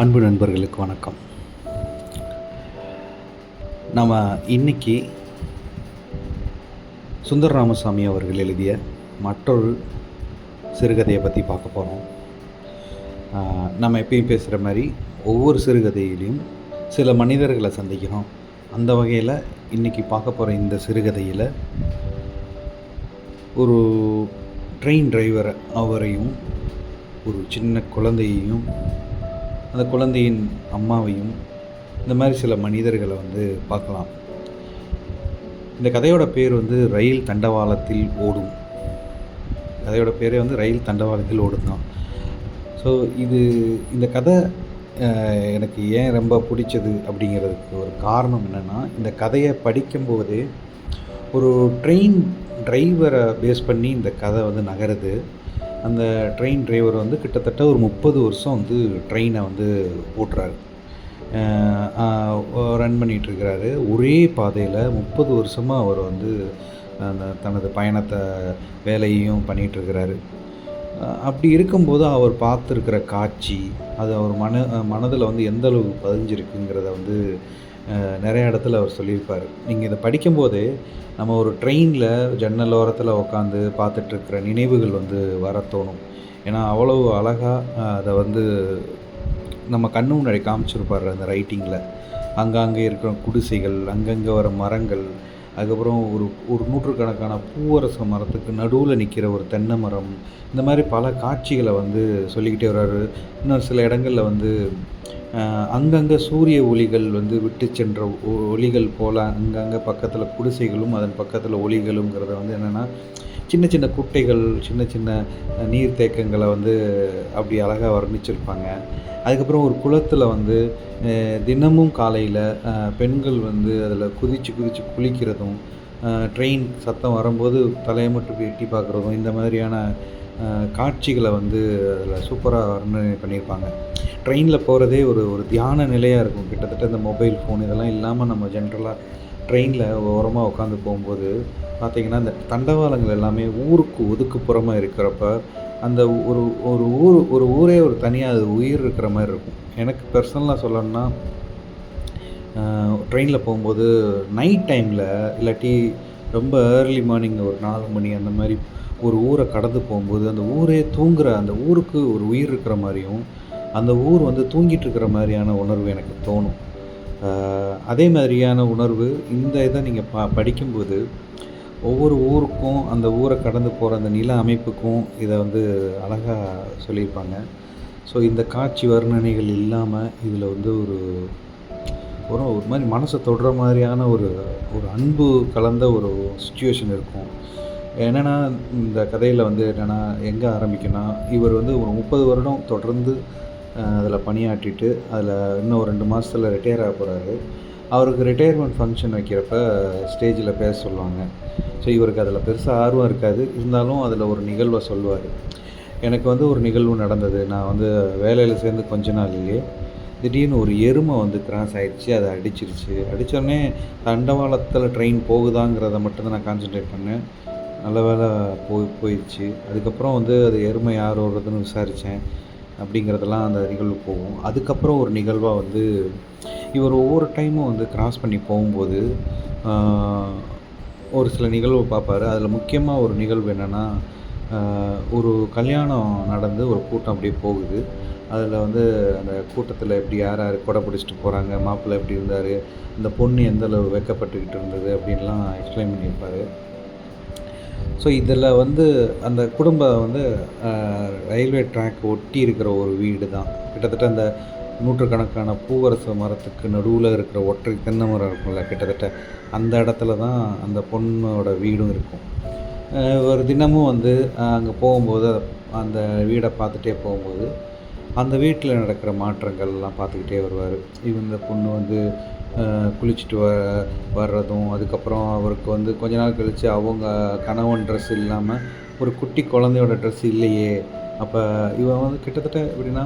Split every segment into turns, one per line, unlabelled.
அன்பு நண்பர்களுக்கு வணக்கம். நம்ம இன்னைக்கு சுந்தர ராமசாமி அவர்கள் எழுதிய மற்றொரு சிறுகதையை பற்றி பார்க்க போகிறோம். நம்ம எப்பயும் பேசுகிற மாதிரி ஒவ்வொரு சிறுகதையிலையும் சில மனிதர்களை சந்திக்கிறோம். அந்த வகையில் இன்றைக்கி பார்க்க போகிற இந்த சிறுகதையில் ஒரு ட்ரெயின் டிரைவர் அவரையும் ஒரு சின்ன குழந்தையையும் அந்த குழந்தையின் அம்மாவையும் இந்த மாதிரி சில மனிதர்களை பார்க்கலாம். இந்த கதையோட பேர் ரயில் தண்டவாளத்தில் ஓடும். கதையோட பேரே ரயில் தண்டவாளத்தில் ஓடும் தான். ஸோ இந்த கதை எனக்கு ஏன் ரொம்ப பிடிச்சது அப்படிங்கிறதுக்கு ஒரு காரணம் என்னென்னா, இந்த கதையை படிக்கும்போதே ஒரு ட்ரெயின் டிரைவரை பேஸ் பண்ணி இந்த கதை நகருது. அந்த ட்ரெயின் டிரைவர் கிட்டத்தட்ட ஒரு 30 வருஷம் ட்ரெயினை ஓட்டுறாரு, ரன் பண்ணிகிட்ருக்கிறாரு. ஒரே பாதையில் 30 வருஷமாக அவர் அந்த தனது பயணத்தை வேலையையும் பண்ணிகிட்ருக்கிறாரு. அப்படி இருக்கும்போது அவர் பார்த்துருக்கிற காட்சி அது அவர் மனதில் எந்த அளவுக்கு பதிஞ்சிருக்குங்கிறத நிறைய இடத்துல அவர் சொல்லியிருப்பார். நீங்கள் இதை படிக்கும்போதே நம்ம ஒரு ட்ரெயினில் ஜன்னல் ஓரத்தில் உட்காந்து பார்த்துட்ருக்கிற நினைவுகள் வர தோணும். ஏன்னா அவ்வளவு அழகாக அதை நம்ம கண்ணு முன்னாடி காமிச்சிருப்பார் அந்த ரைட்டிங்கில். அங்கங்கே இருக்கிற குடிசைகள், அங்கங்கே வர மரங்கள், அதுக்கப்புறம் ஒரு நூற்றுக்கணக்கான பூவரச மரத்துக்கு நடுவில் நிற்கிற ஒரு தென்னை மரம், இந்த மாதிரி பல காட்சிகளை சொல்லிக்கிட்டே வர்றாரு. இன்னும் சில இடங்களில் அங்கங்கே சூரிய ஒளிகள் விட்டு சென்ற ஒளிகள் போல் அங்கங்கே பக்கத்தில் குடிசைகளும் அதன் பக்கத்தில் ஒளிகளுங்கிறத என்னென்னா, சின்ன சின்ன குட்டைகள், சின்ன சின்ன நீர்த்தேக்கங்களை அப்படி அழகாக வர்ணிச்சிருப்பாங்க. அதுக்கப்புறம் ஒரு குளத்தில் தினமும் காலையில் பெண்கள் அதில் குதித்து குளிக்கிறதும், ட்ரெயின் சத்தம் வரும்போது தலையை மட்டும் எட்டி பார்க்குறதும், இந்த மாதிரியான காட்சிகளை அதில் சூப்பராக வர்ணனை பண்ணியிருப்பாங்க. ட்ரெயினில் போகிறதே ஒரு தியான நிலையாக இருக்கும். கிட்டத்தட்ட இந்த மொபைல் ஃபோன் இதெல்லாம் இல்லாமல் நம்ம ஜென்ரலாக ட்ரெயினில் ஓரமாக உட்காந்து போகும்போது பார்த்திங்கன்னா, இந்த தண்டவாளங்கள் எல்லாமே ஊருக்கு ஒதுக்குப்புறமாக இருக்கிறப்ப அந்த ஒரு ஊரே ஒரு தனியாக அது உயிர் இருக்கிற மாதிரி இருக்கும். எனக்கு பர்சனலாக சொல்லணும்னா, ட்ரெயினில் போகும்போது நைட் டைமில் இல்லாட்டி ரொம்ப ஏர்லி மார்னிங் ஒரு 4 மணி அந்த மாதிரி ஒரு ஊரை கடந்து போகும்போது அந்த ஊரே தூங்குகிற, அந்த ஊருக்கு ஒரு உயிர் இருக்கிற மாதிரியும் அந்த ஊர் தூங்கிட்டு இருக்கிற மாதிரியான உணர்வு எனக்கு தோணும். அதே மாதிரியான உணர்வு இந்த இதை நீங்கள் படிக்கும்போது ஒவ்வொரு ஊருக்கும் அந்த ஊரை கடந்து போகிற அந்த நில அமைப்புக்கும் இதை அழகாக சொல்லியிருப்பாங்க. ஸோ இந்த காட்சி வர்ணனைகள் இல்லாமல் இதில் ஒரு மாதிரி மனசை தொடுற மாதிரியான ஒரு அன்பு கலந்த ஒரு சுச்சுவேஷன் இருக்கும். என்னென்னா, இந்த கதையில் என்னென்னா எங்கே ஆரம்பிக்குன்னா, இவர் ஒரு 30 வருடம் தொடர்ந்து அதில் பணியாற்றிட்டு அதில் இன்னும் 2 மாதத்தில் ரிட்டையர் ஆக போகிறாரு. அவருக்கு ரிட்டையர்மெண்ட் ஃபங்க்ஷன் வைக்கிறப்ப ஸ்டேஜில் பேச சொல்லுவாங்க. ஸோ இவருக்கு அதில் பெருசாக ஆர்வம் இருக்காது. இருந்தாலும் அதில் ஒரு நிகழ்வை சொல்லுவார். எனக்கு ஒரு நிகழ்வு நடந்தது. நான் வேலையில் சேர்ந்து கொஞ்ச நாள்லேயே திடீர்னு ஒரு எருமை கிராஸ் ஆகிடுச்சு. அதை அடிச்சிருச்சு. அடித்தோடனே தண்டவாளத்தில் ட்ரெயின் போகுதாங்கிறத மட்டும்தான் நான் கான்சன்ட்ரேட் பண்ணேன். நல்ல வேலை போயிடுச்சு. அதுக்கப்புறம் அது எருமை யார் ஓடுறதுன்னு விசாரித்தேன். அப்படிங்கிறதெல்லாம் அந்த நிகழ்வு போகும். அதுக்கப்புறம் ஒரு நிகழ்வாக இவர் ஒவ்வொரு டைமும் கிராஸ் பண்ணி போகும்போது ஒரு சில நிகழ்வு பார்ப்பார். அதில் முக்கியமாக ஒரு நிகழ்வு என்னென்னா, ஒரு கல்யாணம் நடந்து ஒரு கூட்டம் அப்படியே போகுது. அதில் அந்த கூட்டத்தில் எப்படி யார் யார் கொடை பிடிச்சிட்டு போகிறாங்க, மாப்பிள்ளை எப்படி இருந்தார், அந்த பொண்ணு எந்தளவு வெட்கப்பட்டுக்கிட்டு இருந்தது அப்படின்லாம் எக்ஸ்பிளைன் பண்ணியிருப்பார். ஸோ இதில் அந்த குடும்பம் ரயில்வே ட்ராக் ஒட்டி இருக்கிற ஒரு வீடு தான். கிட்டத்தட்ட அந்த நூற்றுக்கணக்கான பூவரச மரத்துக்கு நடுவில் இருக்கிற ஒற்றை தென்னை மரம் இருக்கும்ல, கிட்டத்தட்ட அந்த இடத்துல தான் அந்த பொண்ணோட வீடும் இருக்கும். ஒரு தினமும் அங்கே போகும்போது அந்த வீடை பார்த்துட்டே போகும்போது அந்த வீட்டில் நடக்கிற மாற்றங்கள்லாம் பார்த்துக்கிட்டே வருவார். இந்த பொண்ணு குளிச்சுட்டு வர்றதும், அதுக்கப்புறம் அவருக்கு கொஞ்ச நாள் கழித்து அவங்க கணவன் ட்ரெஸ் இல்லாமல் ஒரு குட்டி குழந்தையோட ட்ரெஸ் இல்லையே. அப்போ இவன் கிட்டத்தட்ட எப்படின்னா,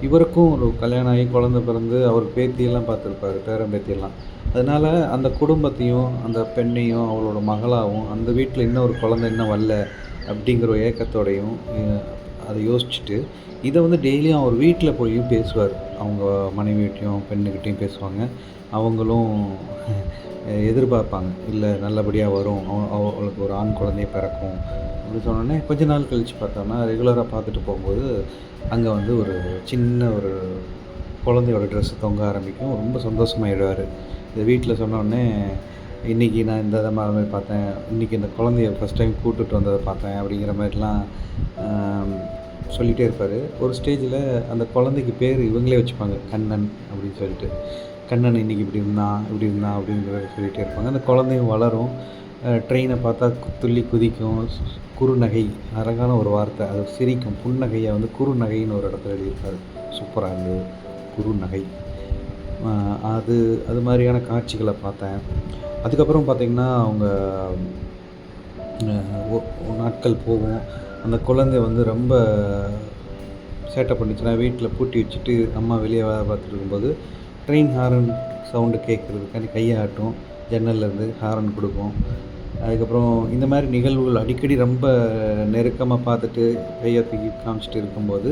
இவருக்கும் ஒரு கல்யாணம் ஆகி குழந்தை பிறந்து அவர் பேத்தியெல்லாம் பார்த்துருப்பார், பேரன் பேத்தியெல்லாம். அதனால் அந்த குடும்பத்தையும் அந்த பெண்ணையும் அவளோட மகளாகவும் அந்த வீட்டில் இன்னும் ஒரு குழந்தை இன்னும் வரல அப்படிங்கிற ஒரு ஏக்கத்தோடையும் அதை யோசிச்சுட்டு இதை டெய்லியும் அவர் வீட்டில் போயும் பேசுவார். அவங்க மனைவிகிட்டயும் பெண்ணுக்கிட்டயும் பேசுவாங்க. அவங்களும் எதிர்பார்ப்பாங்க. இல்ல நல்லபடியா வரும். அவளுக்கு ஒரு ஆண் குழந்தை பிறக்கும். அப்படி சொன்னோனே கொஞ்ச நாள் கழிச்சு பார்த்தோம்னா, ரெகுலரா பார்த்துட்டு போகும்போது, அங்க வந்து ஒரு சின்ன ஒரு குழந்தையோட ட்ரெஸ் தொங்க ஆரம்பிக்கும். ரொம்ப சந்தோஷமாயிடுவாரு. இத வீட்ல சொன்னோனே, "இன்னைக்கு நான் இந்த மாரி பார்த்தேன். இன்னைக்கு இந்த குழந்தைய ஃபர்ஸ்ட் டைம் கூட்டுட்டு வந்தத பார்த்தேன்." அப்படிங்கிற மாரிலாம் அ சொல்லிட்டே இருப்பாரு. ஒரு ஸ்டேஜில அந்த குழந்தைக்கு பேர் இவங்களே வச்சுப்பாங்க. கண்ணன் அப்படின்னு சொல்லிட்டு. கண்ணன் இன்னைக்கு இப்படி இருந்தான், இப்படி இருந்தான் அப்படிங்கிற சொல்லிட்டே இருப்பாங்க. அந்த குழந்தையும் வளரும். ட்ரெயின பார்த்தா துள்ளி குதிக்கும். குறுநகை அழகான ஒரு வார்த்தை. அது சிரிக்கும். புன்னகைய வந்து குறுநகைன்னு ஒரு இடத்துல எழுதியிருப்பாரு. சூப்பரா இருந்தது. குறுநகை. அ அது அது மாரியான காட்சிகள பார்த்தேன். அதுக்கப்புறம் பார்த்தீங்கன்னா, அவங்க அ ஒ நாட்கள் போகும். அந்த குழந்தை வந்து ரொம்ப சேட்டை பண்ணுச்சுன்னா, வீட்ல பூட்டி வச்சுட்டு அம்மா வெளிய வேல பார்த்துட்டு இருக்கும்போது, ட்ரெயின் ஹாரன் சவுண்டு கேட்கறதுக்காண்டி கைய ஆட்டும். ஜன்னல்லேருந்து ஹாரன் குடுக்கும். அதுக்கப்புறம் இந்த மாரி நிகழ்வுகள் அடிக்கடி ரொம்ப நெருக்கமா பார்த்துட்டு, கைய தூக்கி காமிச்சுட்டு இருக்கும்போது,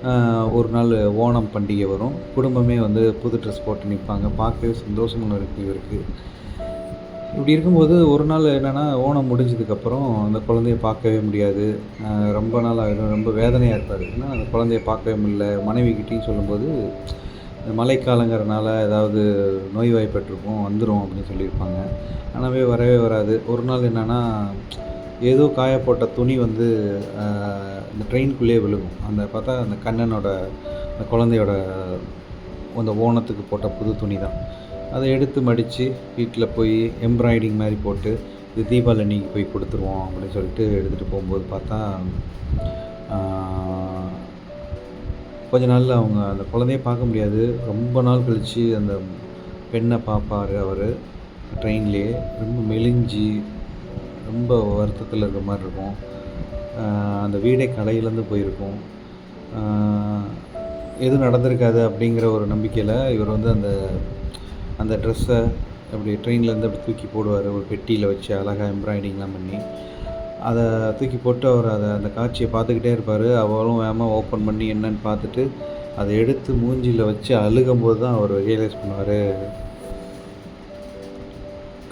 அ ஒரு நாள் ஓணம் பண்டிகை வரும். குடும்பமே வந்து புது ட்ரெஸ் போட்டு நிப்பாங்க. பார்க்கவே சந்தோஷமா இருக்கும் இவருக்கு. இப்படி இருக்கும்போது ஒரு நாள் என்னன்னா, ஓணம் முடிஞ்சதுக்கப்புறம் அந்த குழந்தைய பார்க்கவே முடியாது. அ ரொம்ப நாள் ஆயிடும். ரொம்ப வேதனையா இருப்பாரு. ஏன்னா, அந்த குழந்தைய பார்க்கவே முடியல. மனைவிகிட்டயும் சொல்லும்போது, இந்த மழைக்காலங்கிறனால ஏதாவது நோய்வாய்ப்பட்டுருக்கும், வந்துரும் அப்படின்னு சொல்லியிருப்பாங்க. ஆனாவே வரவே வராது. ஒரு நாள் என்னன்னா, ஏதோ காய போட்ட துணி வந்து அ இந்த ட்ரெயினுக்குள்ளேயே விழுகும். அந்த பார்த்தா அந்த கண்ணனோட அந்த குழந்தையோட அந்த ஓணத்துக்கு போட்ட புது துணி தான். அத எடுத்து மடிச்சு வீட்ல போய் எம்ப்ராய்டிங் மாரி போட்டு, இது தீபாவளி அன்னைக்கு போய் குடுத்துருவோம் அப்படின்னு சொல்லிட்டு எடுத்துட்டு போம்போது பார்த்தா, ஆ கொஞ்ச நாள்ல அவங்க அந்த குழந்தைய பார்க்க முடியாது. ரொம்ப நாள் கழிச்சு அந்த பெண்ண பார்ப்பாரு அவரு. ட்ரெயின்லயே. ரொம்ப மெலிஞ்சு, ரொம்ப வருத்தத்தில இருக்க மாரி இருக்கும். ஆ அந்த வீடே கலை இழந்து போயிருக்கும். ஆ எதுவும் நடந்திருக்காது அப்படிங்கிற ஒரு நம்பிக்கையில இவர் வந்து அந்த அந்த ட்ரெஸ்ஸ அப்படி ட்ரெயின்லேருந்து அப்படி தூக்கி போடுவாரு. ஒரு பெட்டியில வச்சு அழகா எம்ப்ராய்டிங்லாம் பண்ணி. அத தூக்கி போட்டு அவர் அந்த காட்சிய பார்த்துக்கிட்டே இருப்பாரு. அவளும் வேகமா ஓப்பன் பண்ணி என்னன்னு பார்த்துட்டு, அத எடுத்து மூஞ்சில வச்சு அழுகும்போது தான் அவர் ரியலைஸ் பண்ணுவாரு,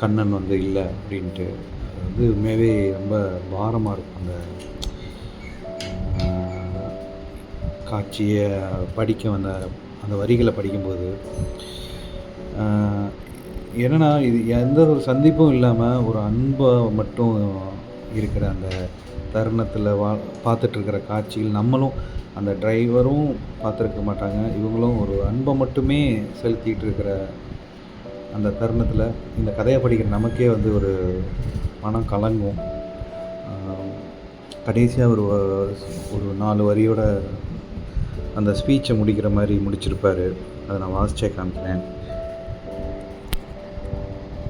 கண்ணன் வந்து இல்ல அப்படின்ட்டு. அது வந்து உண்மையாவே ரொம்ப பாரமா இருக்கும். அந்த அ காட்சிய படிக்க வந்த அந்த வரிகள படிக்கும்போது. அ என்னன்னா, இது எந்த ஒரு சந்திப்பும் இல்லாம, ஒரு அன்பா மட்டும் இருக்கிற அந்த தருணத்தில பார்த்துட்ருக்கிற காட்சிகள் நம்மளும் அந்த டிரைவரும் பார்த்துருக்க மாட்டாங்க. இவங்களும் ஒரு அன்ப மட்டுமே செலுத்திட்டு இருக்கிற அந்த தருணத்தில, இந்த கதைய படிக்கிற நமக்கே வந்து ஒரு மனம் கலங்கும். அ கடைசியா ஒரு 4 வரியோட அந்த ஸ்பீச்ச முடிக்கிற மாரி முடிச்சிருப்பாரு. அத நான் வாசிச்சே காமிக்கிறேன்.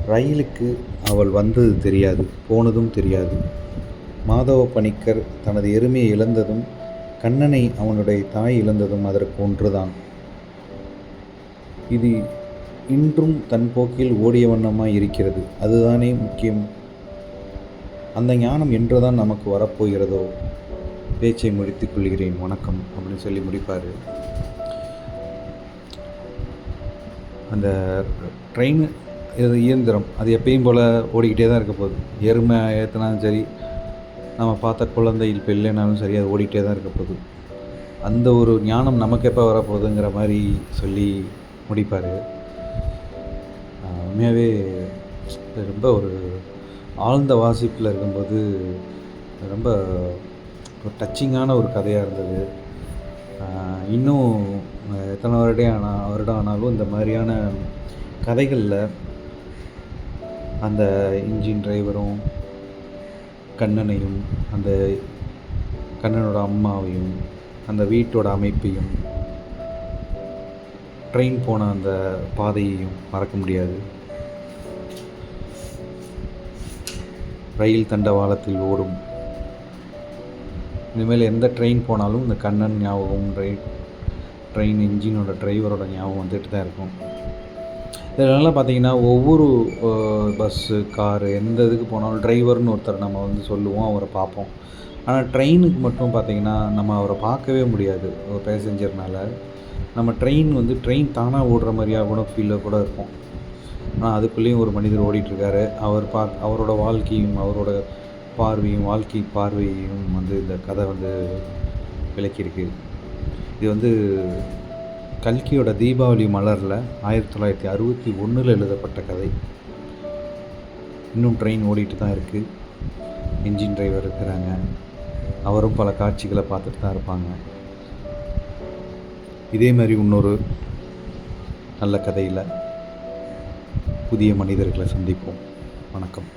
ரயிலுக்கு அவள் வந்தது தெரியாது, போனதும் தெரியாது. மாதவ பணிக்கர் தனது எருமையை இழந்ததும், கண்ணனை அவனுடைய தாய் இழந்ததும் அதற்கு ஒன்றுதான். இது இன்றும் தன் போக்கில் ஓடிய வண்ணமாய் இருக்கிறது. அதுதானே முக்கியம். அந்த ஞானம் என்றுதான் நமக்கு வரப்போகிறதோ? பேச்சை முடித்துக் கொள்கிறேன். வணக்கம் அப்படின்னு சொல்லி முடிப்பாரு. அந்த ட்ரெயின் இயந்திரம் அது எப்பயும் போல் ஓடிக்கிட்டே தான் இருக்க போகுது. எருமை ஏற்றினாலும் சரி, நம்ம பார்த்த குழந்தை இப்போ இல்லைனாலும் சரி, அது ஓடிக்கிட்டே தான் இருக்க போகுது. அந்த ஒரு ஞானம் நமக்கு எப்போ வரப்போகுதுங்கிற மாதிரி சொல்லி முடிப்பார். உண்மையாகவே ரொம்ப ஒரு ஆழ்ந்த வாசிப்பில் இருக்கும்போது ரொம்ப ஒரு டச்சிங்கான ஒரு கதையாக இருந்தது. இன்னும் எத்தனை வருடம் ஆனாலும் இந்த மாதிரியான கதைகளில் அந்த இன்ஜின் டிரைவரும் கண்ணனையும், அந்த கண்ணனோட அம்மாவையும், அந்த வீட்டோட அமைப்பையும், ட்ரெயின் போன அந்த பாதையையும் மறக்க முடியாது. ரயில் தண்டவாளத்தில் ஓடும். இனிமேல் எந்த ட்ரெயின் போனாலும் இந்த கண்ணன் ஞாபகம், ட்ரெயின் இன்ஜினோட டிரைவரோட ஞாபகம் வந்துட்டு தான் இருக்கும். இதெல்லாம் பார்த்தீங்கன்னா, ஒவ்வொரு பஸ்ஸு, காரு எந்த இதுக்கு போனாலும் டிரைவர்னு ஒருத்தர் நம்ம வந்து சொல்லுவோம், அவரை பார்ப்போம். ஆனால் ட்ரெயினுக்கு மட்டும் பார்த்தீங்கன்னா, நம்ம அவர பார்க்கவே முடியாது. ஒரு பேசஞ்சர்னால. நம்ம ட்ரெயின் தானா ஓடுற மாரியா கூட ஃபீல்ல கூட இருக்கும். ஆனா அதுக்குள்ளேயும் ஒரு மனிதர் ஓடிட்டுருக்காரு. அவரோட வாழ்க்கையும், அவரோட பார்வையும், வாழ்க்கை பார்வையையும் வந்து இந்த கதை வந்து விளக்கியிருக்கு. இது வந்து கல்கியோட தீபாவளி மலர்ல 1961ல் எழுதப்பட்ட கதை. இன்னும் ட்ரெயின் ஓடிட்டு தான் இருக்கு. என்ஜின் டிரைவர் இருக்கிறாங்க. அவரும் பல காட்சிகள பார்த்துட்டு தான் இருப்பாங்க. இதே மாரி இன்னொரு நல்ல கதையில புதிய மனிதர்கள சந்திப்போம். வணக்கம்.